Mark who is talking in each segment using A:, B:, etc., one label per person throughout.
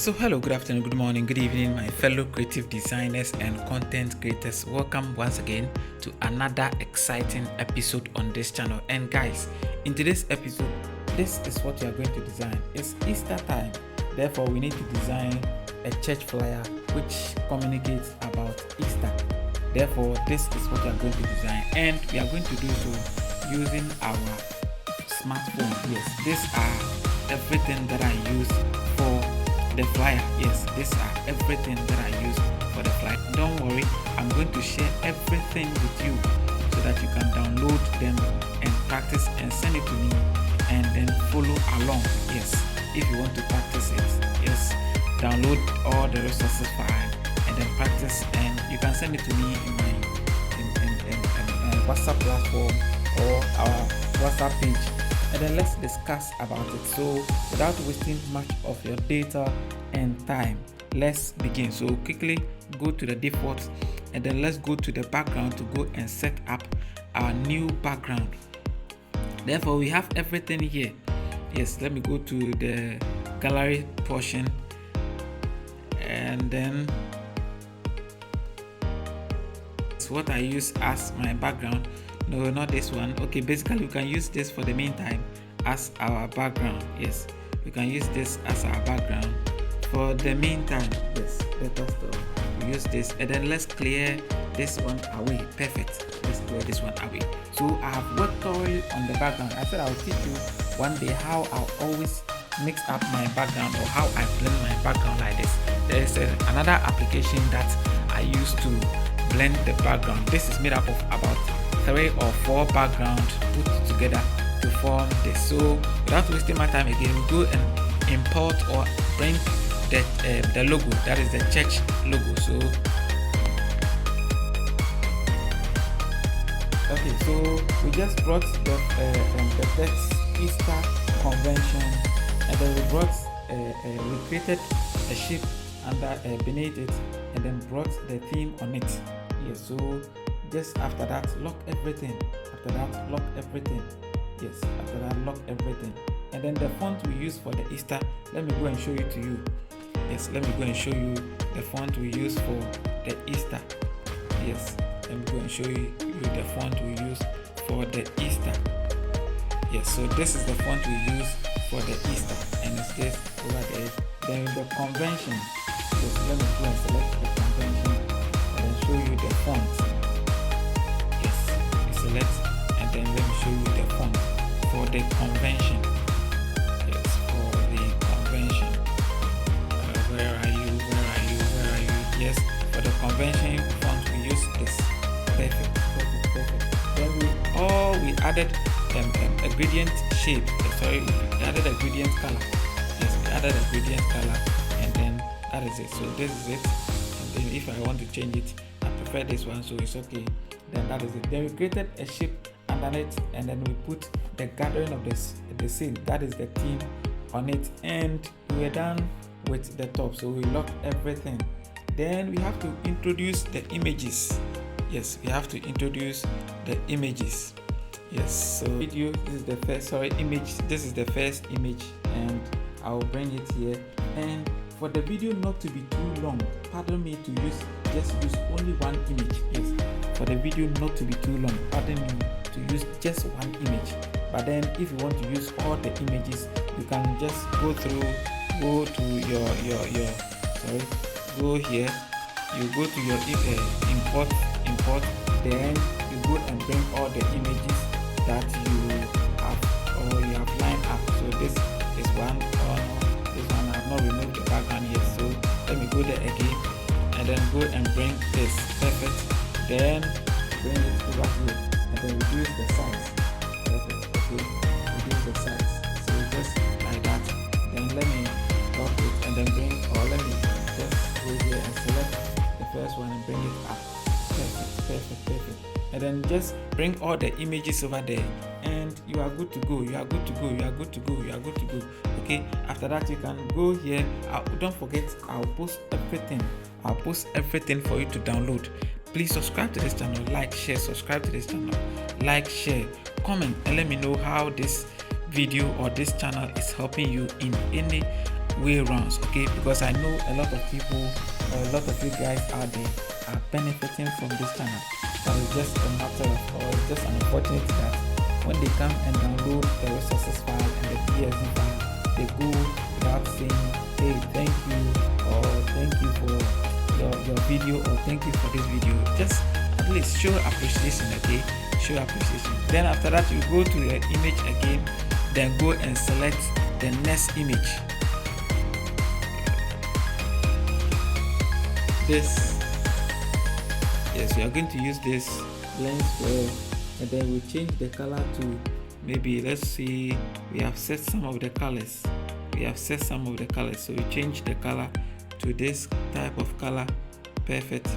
A: So hello, good afternoon, good morning, good evening, my fellow creative designers and content creators. Welcome once again to another exciting episode on this channel. And guys, in today's episode, this is what you are going to design. It's Easter time, therefore we need to design a church flyer which communicates about Easter. Therefore, this is what we are going to design, and we are going to do so using our smartphone. Yes, these are everything that I use for the flyer. Yes, these are everything that I use for the flyer. Don't worry, I'm going to share everything with you so that you can download them and practice and send it to me and then follow along. Yes, if you want to practice it, yes, download all the resources file and then practice, and you can send it to me in my WhatsApp platform or our WhatsApp page, and then let's discuss about it. So without wasting much of your data and time, let's begin. So quickly go to the default and then let's go to the background to go and set up our new background. Therefore we have everything here. Yes, let me go to the gallery portion, and then it's what I use as my background. No, not this one. Okay, basically we can use this for the meantime as our background. Yes, we can use this as our background for the meantime. Yes, let us use this, and then let's clear this one away. Perfect, let's clear this one away. So I have worked thoroughly on the background. I said I'll teach you one day how I'll always mix up my background or how I blend my background like this. There is another application that I use to blend the background. This is made up of about 3 or 4 backgrounds put together to form this. So without wasting my time again, we go and import or bring the logo, that is the church logo. So okay, so we just brought the text Easter convention, and then we created a shape under beneath it, and then brought the theme on it. Yes, so just after that, lock everything. After that, lock everything. Yes, after that, lock everything. And then the font we use for the Easter, let me go and show it to you. Yes, let me go and show you the font we use for the Easter. Yes, let me go and show you the font we use for the Easter. Yes, so this is the font we use for the Easter, and it's this over there. Then the convention. So let me go and select the convention and then show you the font. Yes, you select, and then let me show you the font for the convention. Yes, for the convention. Where are you? Yes, for the convention font we use this. Perfect. Then we added a gradient shape. Sorry, we added a gradient color. Yes, we added a gradient color, and then that is it. So this is it. And then if I want to change it, I prefer this one, so it's okay. Then that is it. Then we created a shape underneath, and then we put the gathering of the scene, that is the theme, on it, and we're done with the top. So we lock everything. Then we have to introduce the images. Yes, we have to introduce the images. Yes, so video, this is the first image. This is the first image, and I'll bring it here. And for the video not to be too long, pardon me to just use only one image. Yes, for the video not to be too long, pardon me to use just one image. But then if you want to use all the images, you can just go to your go here, you go to your import, then you go and bring all the images that you have or you have lined up. So this is one. This one I have not removed the background yet, so let me go there again and then go and bring this. Perfect. Then bring it over here and then reduce the size. Perfect. Okay, reduce the size. So just like that. Then let me lock it and then bring, or let me just go here and select the first one and bring it up. Perfect. And then just bring all the images over there, and you are good to go. Okay, after that you can go here. Don't forget, I'll post everything for you to download. Please subscribe to this channel, like, share, subscribe to this channel, like, share, comment, and let me know how this video or this channel is helping you in any way rounds, okay? Because I know a lot of people or a lot of you guys out there are benefiting from this channel. But it's just a matter of, or it's just unfortunate that when they come and download the resources file and the PSD file, they go without saying, hey, thank you, or thank you for your video, or thank you for this video. Just at least show appreciation, okay? Show appreciation. Then after that, you go to your image again, then go and select the next image. This, yes, we are going to use this lens flare, and then we change the color to, maybe let's see, we have set some of the colors. So we change the color to this type of color. Perfect.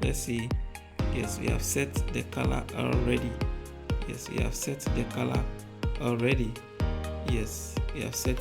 A: Let's see. Yes, we have set the color already. Yes, we have set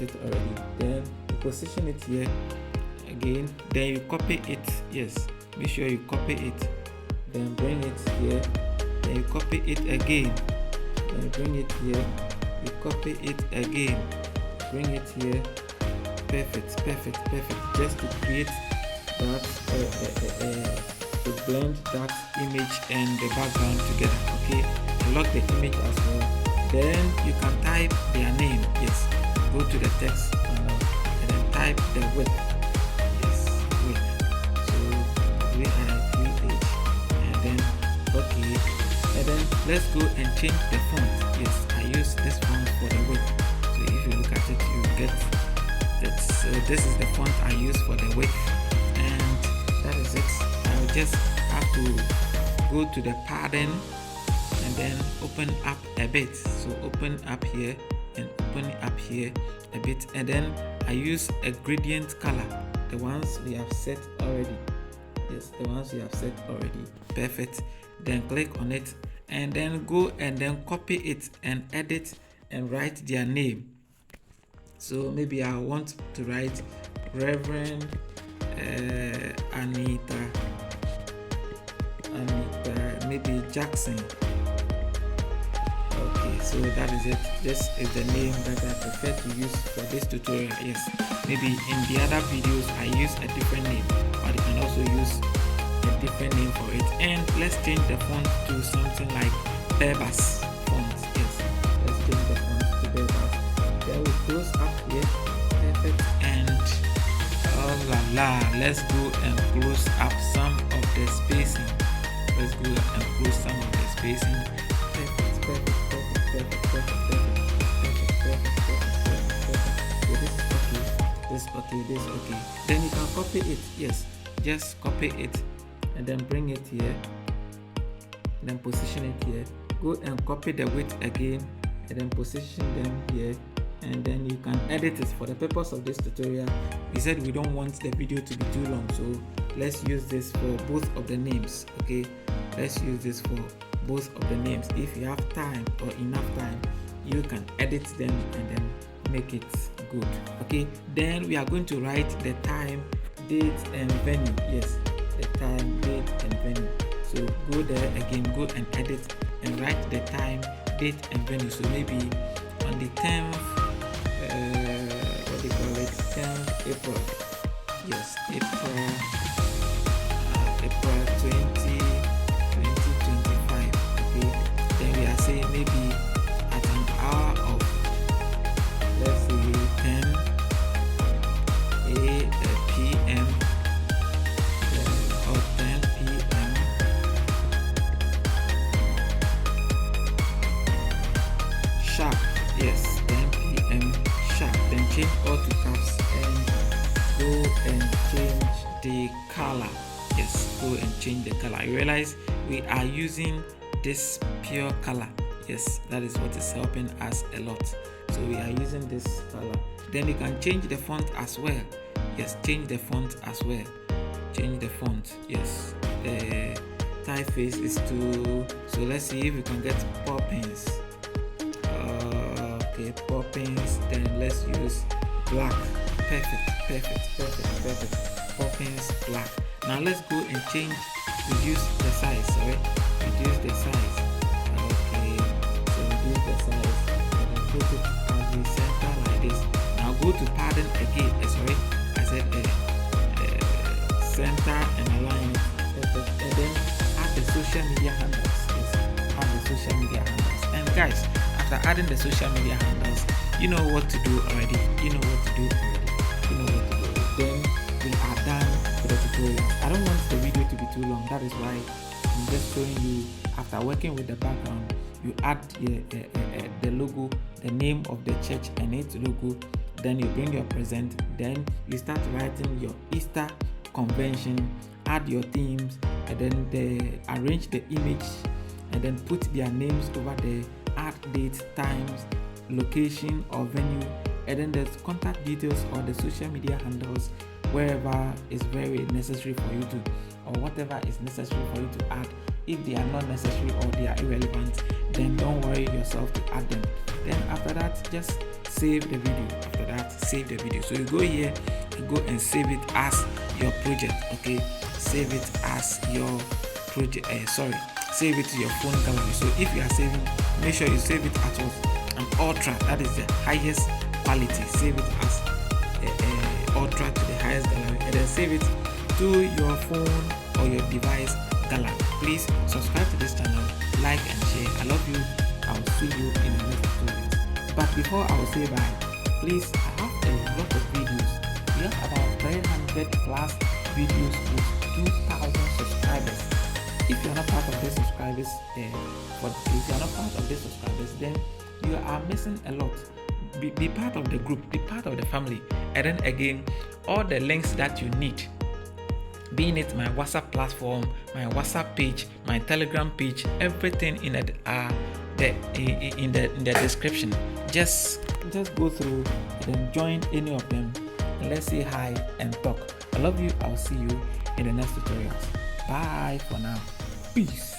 A: it already. Then you position it here again. Then you copy it. Yes, make sure you copy it. Then bring it here. Then you copy it again. Then you bring it here. You copy it again. Bring it here. Perfect. Just to create that, to blend that image and the background together. Okay. Lock the image as well. Then you can type their name. Yes. Go to the text panel and then type the width. Yes, width. So we have 3H. And then okay. And then let's go and change the font. Yes, I use this font for the width. So if you look at it, you get that. So this is the font I use for the width, and that is it. I will just have to go to the padding and then open up a bit. So open up here and open up here a bit, and then I use a gradient color, the ones we have set already. Yes, the ones we have set already. Perfect. Then click on it and then go and then copy it and edit and write their name. So maybe I want to write Reverend Anita, maybe Jackson. Okay, so that is it. This is the name that I prefer to use for this tutorial. Yes, maybe in the other videos I use a different name, but you can also use a different name for it. And let's change the font to something like Bebas font. Yes, let's change the font to Bebas. Then we close up here. Perfect. And oh la la, let's go and close up some of the spacing. Let's go and close some of the spacing. Perfect. This okay. Then you can copy it. Yes, just copy it and then bring it here. Then position it here. Go and copy the width again and then position them here. And then you can edit it. For the purpose of this tutorial, we said we don't want the video to be too long, so let's use this for both of the names. Okay, let's use this for both of the names. If you have time or enough time, you can edit them and then make it good. Okay, then we are going to write the time, date and venue. Yes, the time, date and venue. So go there again, go and edit and write the time, date and venue. So maybe on the 10th, what do you call it, 10th April. Yes, April 2025. Okay, then we are saying maybe at an hour of, let's say 10 p.m. or 10 p.m. sharp. Yes, 10 p.m. sharp. Then change all to caps and go and change the color. Yes, go and change the color. You realize we are using this pure color. Yes, that is what is helping us a lot. So we are using this color. Then you can change the font as well. Yes, change the font as well. Change the font. Yes, the typeface is to, so let's see if we can get Poppins. Okay, Poppins. Then let's use black. Perfect. Poppins black. Now let's go and change, reduce the size. Sorry, reduce the size. Okay, so reduce the size and then put it at the center like this. to padding again. Sorry, I said center and align it. And then add the social media handles. Yes, add the social media handles. And guys, after adding the social media handles, you know what to do already. Then we are done with the tutorial. I don't want the video to be too long. That is why I'm just showing you. After working with the background, you add the logo, the name of the church and its logo. Then you bring your present. Then you start writing your Easter convention. Add your themes, and then arrange the image, and then put their names over there. Add dates, times, location or venue, and then there's contact details or the social media handles wherever is very necessary for you to, or whatever is necessary for you to add. If they are not necessary or they are irrelevant, then don't worry yourself to add them. Then after that, just save the video. After that, save the video. So you go here, you go and save it as your project. Okay, save it as your project. Save it to your phone gallery. So if you are saving, make sure you save it at an ultra. That is the highest quality. Save it as ultra to the highest gallery, and then save it to your phone or your device gallery. Please subscribe to this channel, like and share. I love you. I will see you in the next tutorials. But before I will say bye, please, I have a lot of videos. We have about 300 plus videos with 2,000 subscribers. If you are not part of these subscribers, then you are missing a lot. Be part of the group, be part of the family, and then again, all the links that you need, being it my WhatsApp platform, my WhatsApp page, my Telegram page, everything in the description. Just go through and then join any of them, and let's say hi and talk. I love you. I'll see you in the next tutorials. Bye for now. Peace.